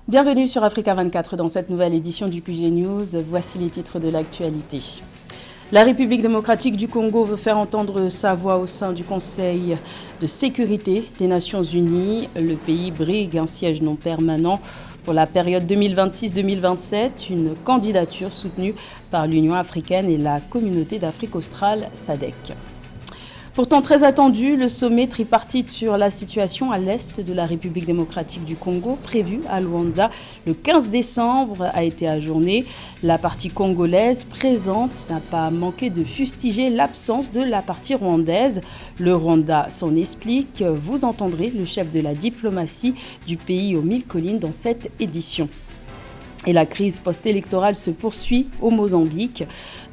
Bienvenue sur Africa 24 dans cette nouvelle édition du QG News. Voici les titres de l'actualité. La République démocratique du Congo veut faire entendre sa voix au sein du Conseil de sécurité des Nations Unies. Le pays brigue un siège non permanent pour la période 2026-2027, une candidature soutenue par l'Union africaine et la communauté d'Afrique australe SADC. Pourtant très attendu, le sommet tripartite sur la situation à l'est de la République démocratique du Congo, prévu à Luanda le 15 décembre, a été ajourné. La partie congolaise présente n'a pas manqué de fustiger l'absence de la partie rwandaise. Le Rwanda s'en explique. Vous entendrez le chef de la diplomatie du pays aux 1000 collines dans cette édition. Et la crise post-électorale se poursuit au Mozambique.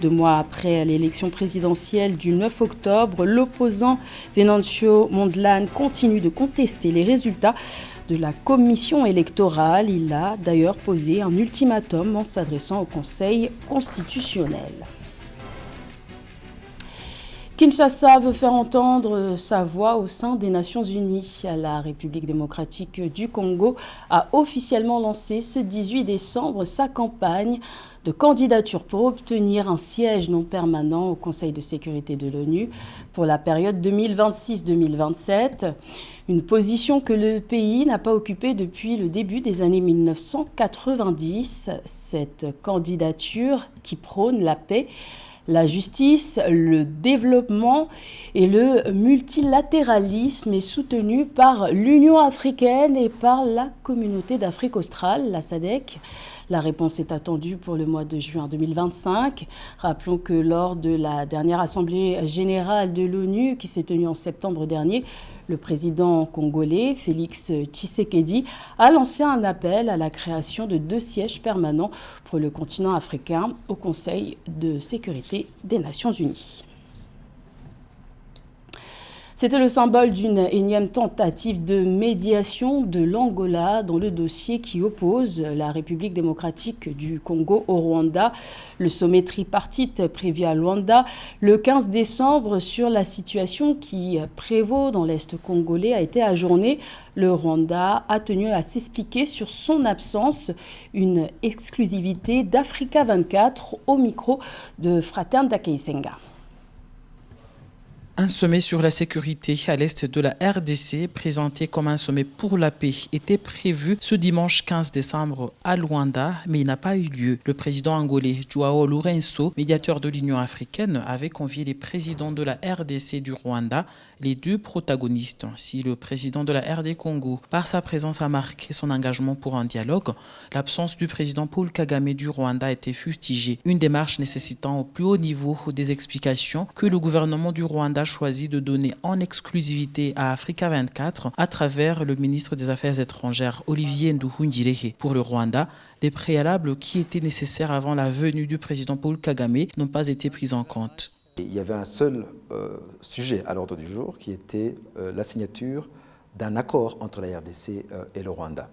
2 mois après l'élection présidentielle du 9 octobre, l'opposant Venancio Mondlane continue de contester les résultats de la commission électorale. Il a d'ailleurs posé un ultimatum en s'adressant au Conseil constitutionnel. Kinshasa veut faire entendre sa voix au sein des Nations Unies. La République démocratique du Congo a officiellement lancé ce 18 décembre sa campagne de candidature pour obtenir un siège non permanent au Conseil de sécurité de l'ONU pour la période 2026-2027. Une position que le pays n'a pas occupée depuis le début des années 1990. Cette candidature qui prône la paix, la justice, le développement et le multilatéralisme est soutenu par l'Union africaine et par la communauté d'Afrique australe, la SADC. La réponse est attendue pour le mois de juin 2025. Rappelons que lors de la dernière Assemblée générale de l'ONU qui s'est tenue en septembre dernier, le président congolais, Félix Tshisekedi, a lancé un appel à la création de 2 sièges permanents pour le continent africain au Conseil de sécurité des Nations Unies. C'était le symbole d'une énième tentative de médiation de l'Angola dans le dossier qui oppose la République démocratique du Congo au Rwanda. Le sommet tripartite prévu à Luanda le 15 décembre sur la situation qui prévaut dans l'Est congolais a été ajourné. Le Rwanda a tenu à s'expliquer sur son absence, une exclusivité d'Africa 24 au micro de Fraterne Dakeisenga. Un sommet sur la sécurité à l'est de la RDC, présenté comme un sommet pour la paix, était prévu ce dimanche 15 décembre à Luanda, mais il n'a pas eu lieu. Le président angolais Joao Lourenço, médiateur de l'Union africaine, avait convié les présidents de la RDC du Rwanda, les 2 protagonistes. Si le président de la RD Congo, par sa présence, a marqué son engagement pour un dialogue, l'absence du président Paul Kagame du Rwanda a été fustigée. Une démarche nécessitant au plus haut niveau des explications que le gouvernement du Rwanda a choisi de donner en exclusivité à Africa 24 à travers le ministre des Affaires étrangères Olivier Nduhungirehe. Pour le Rwanda, des préalables qui étaient nécessaires avant la venue du président Paul Kagame n'ont pas été pris en compte. Il y avait un seul sujet à l'ordre du jour qui était la signature d'un accord entre la RDC et le Rwanda.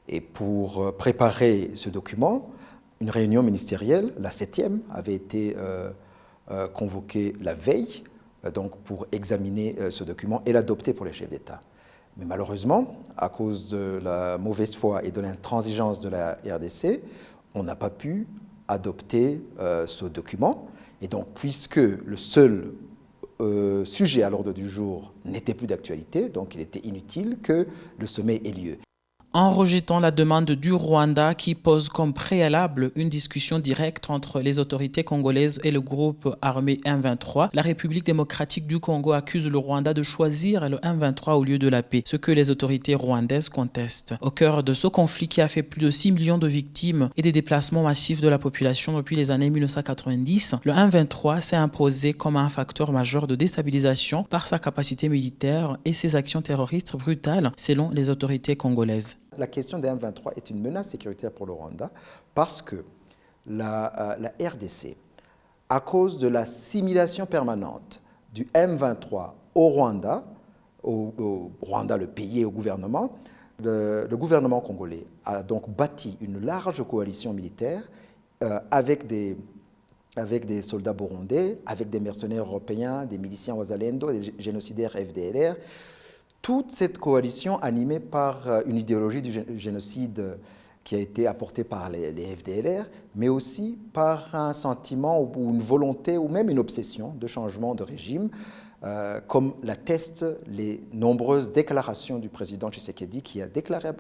Et pour préparer ce document, une réunion ministérielle, la 7e, avait été convoquée la veille donc pour examiner ce document et l'adopter pour les chefs d'État. Mais malheureusement, à cause de la mauvaise foi et de l'intransigeance de la RDC, on n'a pas pu adopter ce document. Et donc, puisque le seul sujet à l'ordre du jour n'était plus d'actualité, donc il était inutile que le sommet ait lieu. En rejetant la demande du Rwanda qui pose comme préalable une discussion directe entre les autorités congolaises et le groupe armé M23, la République démocratique du Congo accuse le Rwanda de choisir le M23 au lieu de la paix, ce que les autorités rwandaises contestent. Au cœur de ce conflit qui a fait plus de 6 millions de victimes et des déplacements massifs de la population depuis les années 1990, le M23 s'est imposé comme un facteur majeur de déstabilisation par sa capacité militaire et ses actions terroristes brutales, selon les autorités congolaises. La question des M23 est une menace sécuritaire pour le Rwanda parce que la RDC, à cause de la simulation permanente du M23 au Rwanda le pays et au gouvernement, le gouvernement congolais a donc bâti une large coalition militaire avec des soldats burundais, avec des mercenaires européens, des miliciens Wazalendo, des génocidaires FDLR. Toute cette coalition animée par une idéologie du génocide qui a été apporté par les FDLR, mais aussi par un sentiment ou une volonté ou même une obsession de changement de régime, comme l'attestent les nombreuses déclarations du président Tshisekedi, qui a déclaré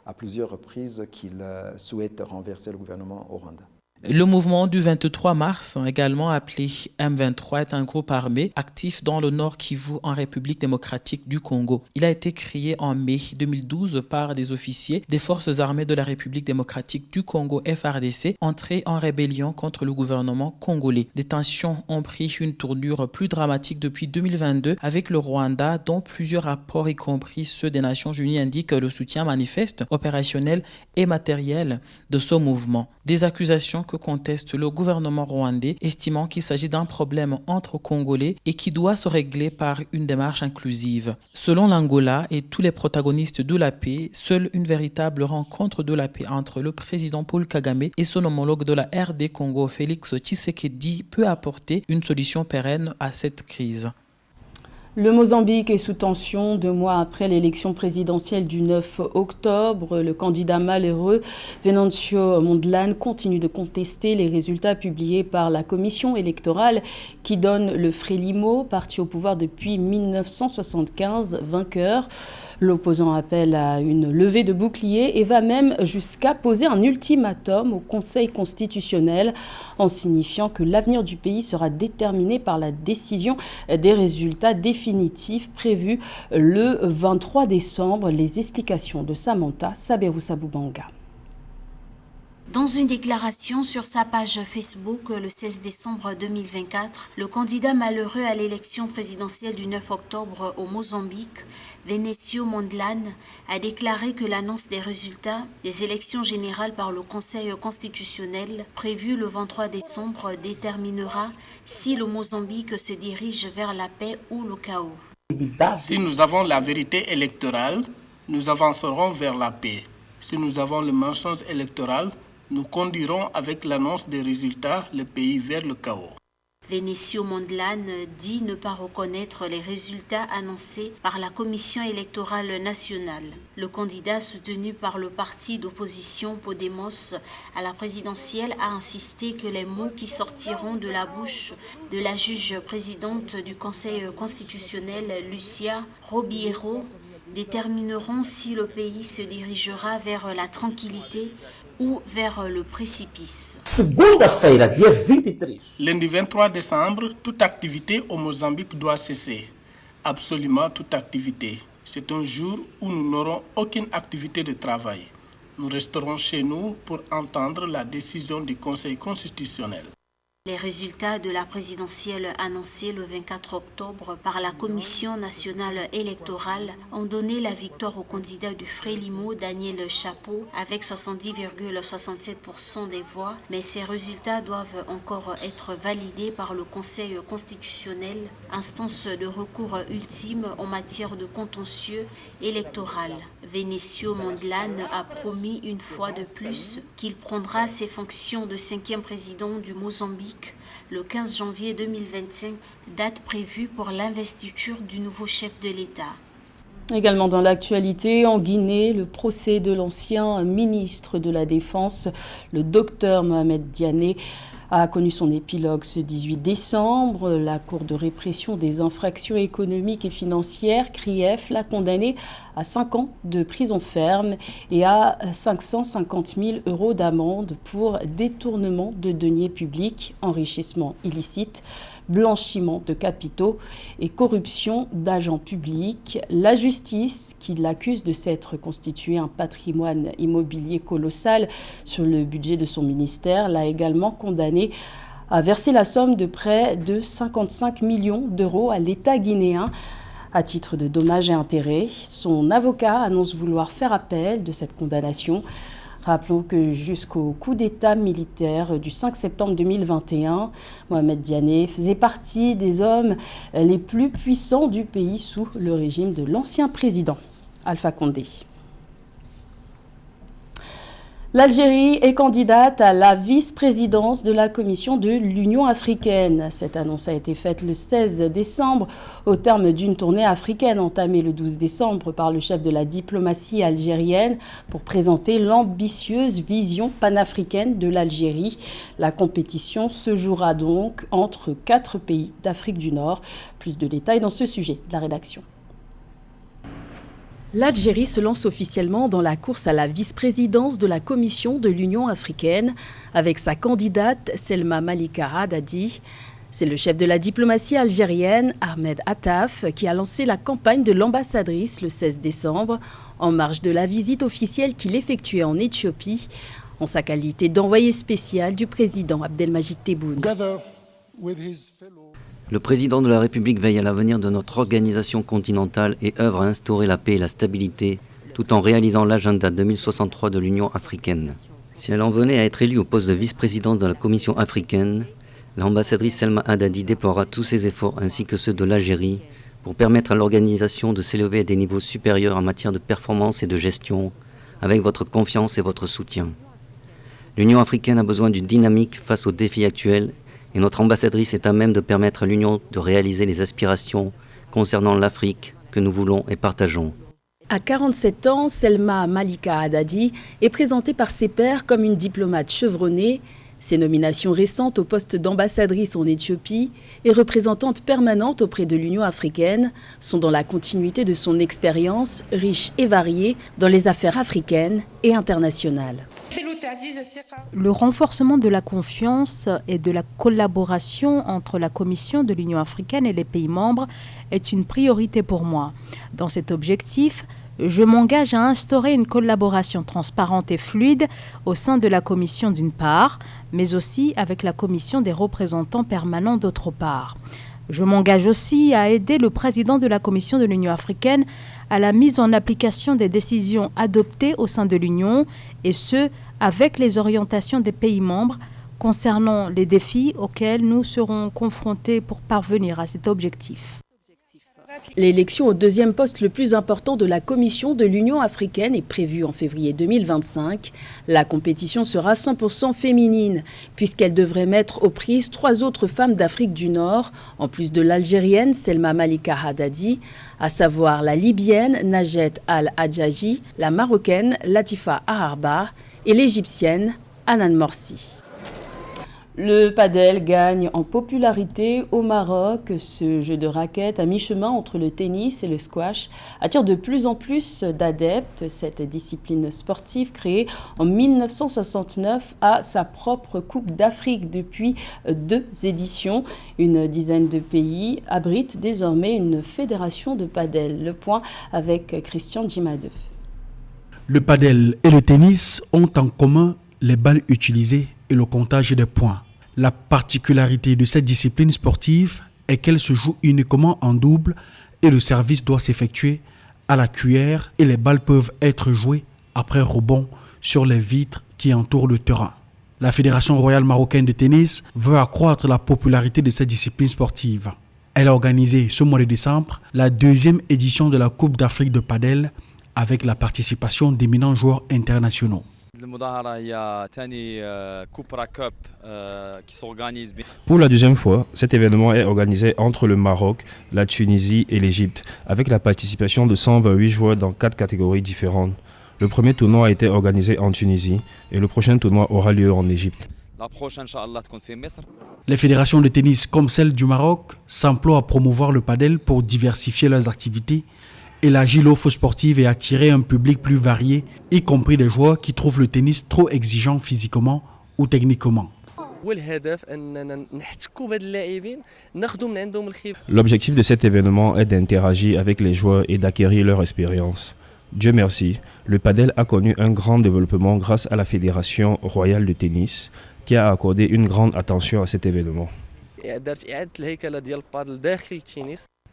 à plusieurs reprises qu'il souhaite renverser le gouvernement au Rwanda. Le mouvement du 23 mars, également appelé M23, est un groupe armé actif dans le Nord Kivu en République démocratique du Congo. Il a été créé en mai 2012 par des officiers des forces armées de la République démocratique du Congo FARDC entrés en rébellion contre le gouvernement congolais. Les tensions ont pris une tournure plus dramatique depuis 2022 avec le Rwanda, dont plusieurs rapports, y compris ceux des Nations Unies, indiquent le soutien manifeste, opérationnel et matériel de ce mouvement. Des accusations que conteste le gouvernement rwandais, estimant qu'il s'agit d'un problème entre Congolais et qui doit se régler par une démarche inclusive. Selon l'Angola et tous les protagonistes de la paix, seule une véritable rencontre de la paix entre le président Paul Kagame et son homologue de la RD Congo, Félix Tshisekedi, peut apporter une solution pérenne à cette crise. Le Mozambique est sous tension 2 mois après l'élection présidentielle du 9 octobre. Le candidat malheureux Venancio Mondlane continue de contester les résultats publiés par la commission électorale qui donne le Frélimo, parti au pouvoir depuis 1975, vainqueur. L'opposant appelle à une levée de bouclier et va même jusqu'à poser un ultimatum au Conseil constitutionnel en signifiant que l'avenir du pays sera déterminé par la décision des résultats définitifs prévus le 23 décembre. Les explications de Samantha Saberou-Saboubanga. Dans une déclaration sur sa page Facebook le 16 décembre 2024, le candidat malheureux à l'élection présidentielle du 9 octobre au Mozambique, Venancio Mondlane, a déclaré que l'annonce des résultats des élections générales par le Conseil constitutionnel prévue le 23 décembre déterminera si le Mozambique se dirige vers la paix ou le chaos. Si nous avons la vérité électorale, nous avancerons vers la paix. Si nous avons le mensonge électoral, nous conduirons avec l'annonce des résultats le pays vers le chaos. Venancio Mondlane dit ne pas reconnaître les résultats annoncés par la Commission électorale nationale. Le candidat soutenu par le parti d'opposition Podemos à la présidentielle a insisté que les mots qui sortiront de la bouche de la juge présidente du Conseil constitutionnel, Lucia Robiero, détermineront si le pays se dirigera vers la tranquillité ou vers le précipice. Lundi 23 décembre, toute activité au Mozambique doit cesser. Absolument toute activité. C'est un jour où nous n'aurons aucune activité de travail. Nous resterons chez nous pour entendre la décision du Conseil constitutionnel. Les résultats de la présidentielle annoncée le 24 octobre par la Commission nationale électorale ont donné la victoire au candidat du Frélimo, Daniel Chapo, avec 70,67% des voix, mais ces résultats doivent encore être validés par le Conseil constitutionnel, instance de recours ultime en matière de contentieux électoral. Venancio Mondlane a promis une fois de plus qu'il prendra ses fonctions de 5e président du Mozambique le 15 janvier 2025, date prévue pour l'investiture du nouveau chef de l'État. Également dans l'actualité, en Guinée, le procès de l'ancien ministre de la Défense, le docteur Mohamed Diané, a connu son épilogue ce 18 décembre. La Cour de répression des infractions économiques et financières, CRIEF, l'a condamné à 5 ans de prison ferme et à 550 000 € d'amende pour détournement de deniers publics, enrichissement illicite, blanchiment de capitaux et corruption d'agents publics. La justice, qui l'accuse de s'être constitué un patrimoine immobilier colossal sur le budget de son ministère, l'a également condamné à verser la somme de près de 55 millions d'euros à l'État guinéen à titre de dommages et intérêts. Son avocat annonce vouloir faire appel de cette condamnation. Rappelons que jusqu'au coup d'État militaire du 5 septembre 2021, Mohamed Diané faisait partie des hommes les plus puissants du pays sous le régime de l'ancien président Alpha Condé. L'Algérie est candidate à la vice-présidence de la Commission de l'Union africaine. Cette annonce a été faite le 16 décembre au terme d'une tournée africaine entamée le 12 décembre par le chef de la diplomatie algérienne pour présenter l'ambitieuse vision panafricaine de l'Algérie. La compétition se jouera donc entre 4 pays d'Afrique du Nord. Plus de détails dans ce sujet de la rédaction. L'Algérie se lance officiellement dans la course à la vice-présidence de la Commission de l'Union africaine avec sa candidate Selma Malika Haddadi. C'est le chef de la diplomatie algérienne, Ahmed Attaf, qui a lancé la campagne de l'ambassadrice le 16 décembre en marge de la visite officielle qu'il effectuait en Éthiopie en sa qualité d'envoyé spécial du président Abdelmajid Tebboune. Le président de la République veille à l'avenir de notre organisation continentale et œuvre à instaurer la paix et la stabilité, tout en réalisant l'agenda 2063 de l'Union africaine. Si elle en venait à être élue au poste de vice-présidente de la Commission africaine, l'ambassadrice Selma Haddadi déploiera tous ses efforts ainsi que ceux de l'Algérie pour permettre à l'organisation de s'élever à des niveaux supérieurs en matière de performance et de gestion, avec votre confiance et votre soutien. L'Union africaine a besoin d'une dynamique face aux défis actuels et notre ambassadrice est à même de permettre à l'Union de réaliser les aspirations concernant l'Afrique que nous voulons et partageons. À 47 ans, Selma Malika Haddadi est présentée par ses pairs comme une diplomate chevronnée. Ses nominations récentes au poste d'ambassadrice en Éthiopie et représentante permanente auprès de l'Union africaine sont dans la continuité de son expérience riche et variée dans les affaires africaines et internationales. Le renforcement de la confiance et de la collaboration entre la Commission de l'Union africaine et les pays membres est une priorité pour moi. Dans cet objectif, je m'engage à instaurer une collaboration transparente et fluide au sein de la Commission d'une part, mais aussi avec la Commission des représentants permanents d'autre part. Je m'engage aussi à aider le président de la Commission de l'Union africaine à la mise en application des décisions adoptées au sein de l'Union, et ce, avec les orientations des pays membres concernant les défis auxquels nous serons confrontés pour parvenir à cet objectif. L'élection au deuxième poste le plus important de la Commission de l'Union africaine est prévue en février 2025. La compétition sera 100% féminine, puisqu'elle devrait mettre aux prises 3 autres femmes d'Afrique du Nord, en plus de l'Algérienne Selma Malika Haddadi, à savoir la Libyenne Najet Al-Hadjaji, la Marocaine Latifa Aharba et l'Égyptienne Hanan Morsi. Le padel gagne en popularité au Maroc. Ce jeu de raquettes à mi-chemin entre le tennis et le squash attire de plus en plus d'adeptes. Cette discipline sportive créée en 1969 a sa propre Coupe d'Afrique depuis 2 éditions. Une dizaine de pays abritent désormais une fédération de padel. Le point avec Christian Djimadeu. Le padel et le tennis ont en commun les balles utilisées et le comptage des points. La particularité de cette discipline sportive est qu'elle se joue uniquement en double et le service doit s'effectuer à la cuillère et les balles peuvent être jouées après rebond sur les vitres qui entourent le terrain. La Fédération royale marocaine de tennis veut accroître la popularité de cette discipline sportive. Elle a organisé ce mois de décembre la 2e édition de la Coupe d'Afrique de padel avec la participation d'éminents joueurs internationaux. Pour la 2e fois, cet événement est organisé entre le Maroc, la Tunisie et l'Égypte, avec la participation de 128 joueurs dans 4 catégories différentes. Le premier tournoi a été organisé en Tunisie et le prochain tournoi aura lieu en Égypte. Les fédérations de tennis comme celle du Maroc s'emploient à promouvoir le padel pour diversifier leurs activités, élargir l'offre sportive et attirer un public plus varié, y compris des joueurs qui trouvent le tennis trop exigeant physiquement ou techniquement. L'objectif de cet événement est d'interagir avec les joueurs et d'acquérir leur expérience. Dieu merci, le padel a connu un grand développement grâce à la Fédération royale de tennis qui a accordé une grande attention à cet événement.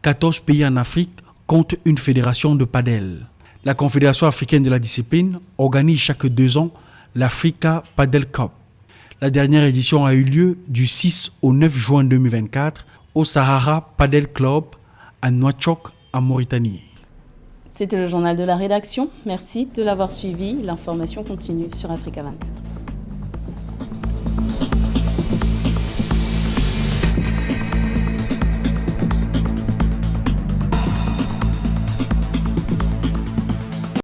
14 pays en Afrique compte une fédération de padel. La Confédération africaine de la discipline organise chaque 2 ans l'Africa Padel Cup. La dernière édition a eu lieu du 6 au 9 juin 2024 au Sahara Padel Club à Nouakchott en Mauritanie. C'était le journal de la rédaction. Merci de l'avoir suivi. L'information continue sur Africa 24.